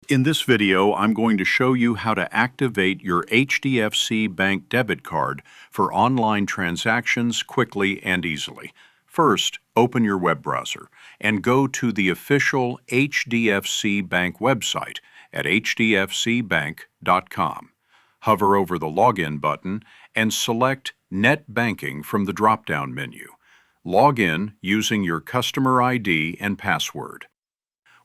In this video, I'm going to show you how to activate your HDFC Bank debit card for online transactions quickly and easily. First, open your web browser and go to the official HDFC Bank website at hdfcbank.com. Hover over the Login button and select Net Banking from the drop-down menu. Log in using your customer ID and password.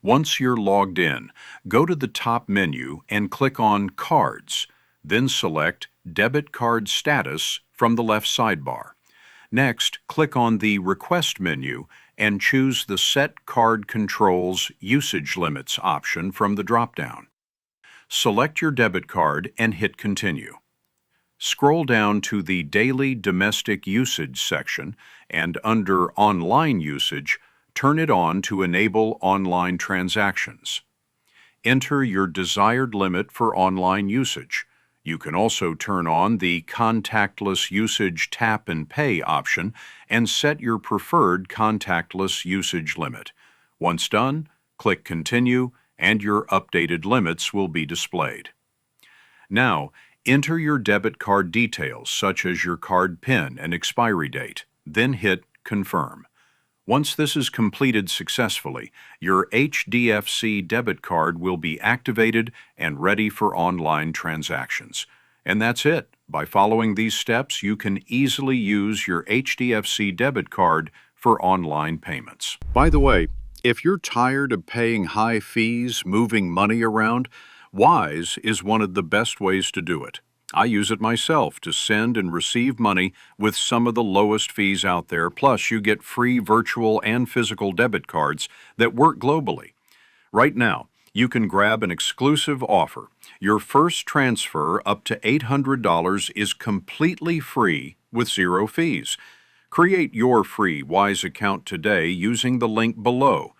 Once you're logged in, go to the top menu and click on Cards, then select Debit Card Status from the left sidebar. Next, click on the Request menu and choose the Set Card Controls Usage Limits option from the drop-down. Select your debit card and hit Continue. Scroll down to the Daily Domestic Usage section and under Online Usage, turn it on to enable online transactions. Enter your desired limit for online usage. You can also turn on the Contactless Usage Tap and Pay option and set your preferred contactless usage limit. Once done, click Continue and your updated limits will be displayed. Now, enter your debit card details such as your card PIN and expiry date, then hit Confirm. Once this is completed successfully, your HDFC debit card will be activated and ready for online transactions. And that's it. By following these steps, you can easily use your HDFC debit card for online payments. By the way, if you're tired of paying high fees, moving money around, Wise is one of the best ways to do it. I use it myself to send and receive money with some of the lowest fees out there, plus you get free virtual and physical debit cards that work globally. Right now, you can grab an exclusive offer. Your first transfer up to $800 is completely free with zero fees. Create your free Wise account today using the link below